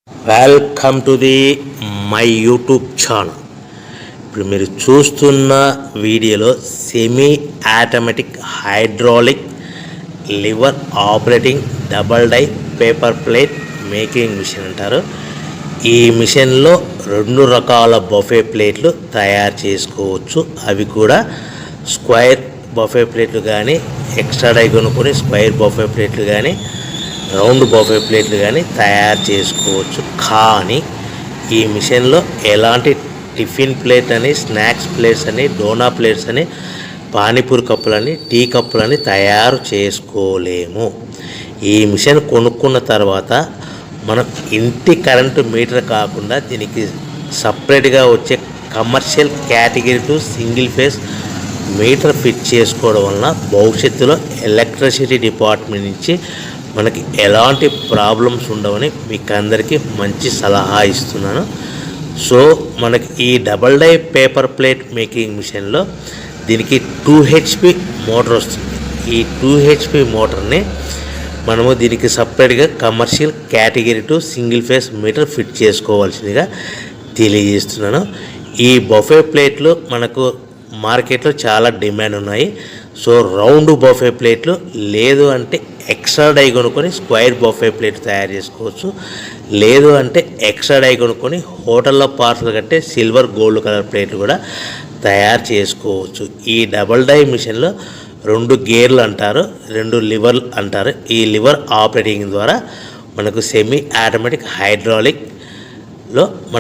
Welcome to the my YouTube channel. ఇప్పుడు మీరు చూస్తున్న వీడియోలో semi automatic hydraulic lever operating double die paper plate making machine అంటారు. ఈ మిషన్లో 2 రకాల బఫే ప్లేట్లు తయారు చేసుకోవచ్చు. అవి కూడా స్క్వేర్ బఫే ప్లేట్లు కానీ, ఎక్స్ట్రా డై కొనుక్కొని స్క్వేర్ బఫే ప్లేట్లు కానీ, రౌండ్ బఫే ప్లేట్లు కానీ తయారు చేసుకోవచ్చు. కానీ ఈ మిషన్లో ఎలాంటి టిఫిన్ ప్లేట్ అని, స్నాక్స్ ప్లేట్స్ అని, డోనా ప్లేట్స్ అని, పానీపూరి కప్పులని, టీ కప్పులని తయారు చేసుకోలేము. ఈ మిషన్ కొనుక్కున్న తర్వాత మనం ఇంటి కరెంటు మీటర్ కాకుండా దీనికి సపరేట్గా వచ్చే commercial category to single phase metre fit చేసుకోవడం వలన భవిష్యత్తులో ఎలక్ట్రిసిటీ డిపార్ట్మెంట్ నుంచి మనకి ఎలాంటి ప్రాబ్లమ్స్ ఉండవని మీకు అందరికీ మంచి సలహా ఇస్తున్నాను. సో మనకి ఈ double die paper plate making మిషన్లో దీనికి 2 HP మోటార్ వస్తుంది. ఈ 2 HP మోటార్ని మనము దీనికి సపరేట్గా commercial category to single phase metre fit చేసుకోవాల్సిందిగా తెలియజేస్తున్నాను. ఈ బఫే ప్లేట్లు మనకు మార్కెట్లో చాలా డిమాండ్ ఉన్నాయి. సో రౌండ్ బఫే ప్లేట్లు లేదు అంటే ఎక్స్ట్రా డై కొనుక్కొని స్క్వేర్ బఫే ప్లేట్ తయారు చేసుకోవచ్చు. లేదు అంటే ఎక్స్ట్రా డై కొనుక్కొని హోటల్లో పార్సల్ కట్టే సిల్వర్ గోల్డ్ కలర్ ప్లేట్లు కూడా తయారు చేసుకోవచ్చు. ఈ డబల్ డై మిషన్లో 2 గేర్లు అంటారు, 2 లివర్లు అంటారు. ఈ లివర్ ఆపరేటింగ్ ద్వారా మనకు సెమీ ఆటోమేటిక్ హైడ్రాలిక్లో మన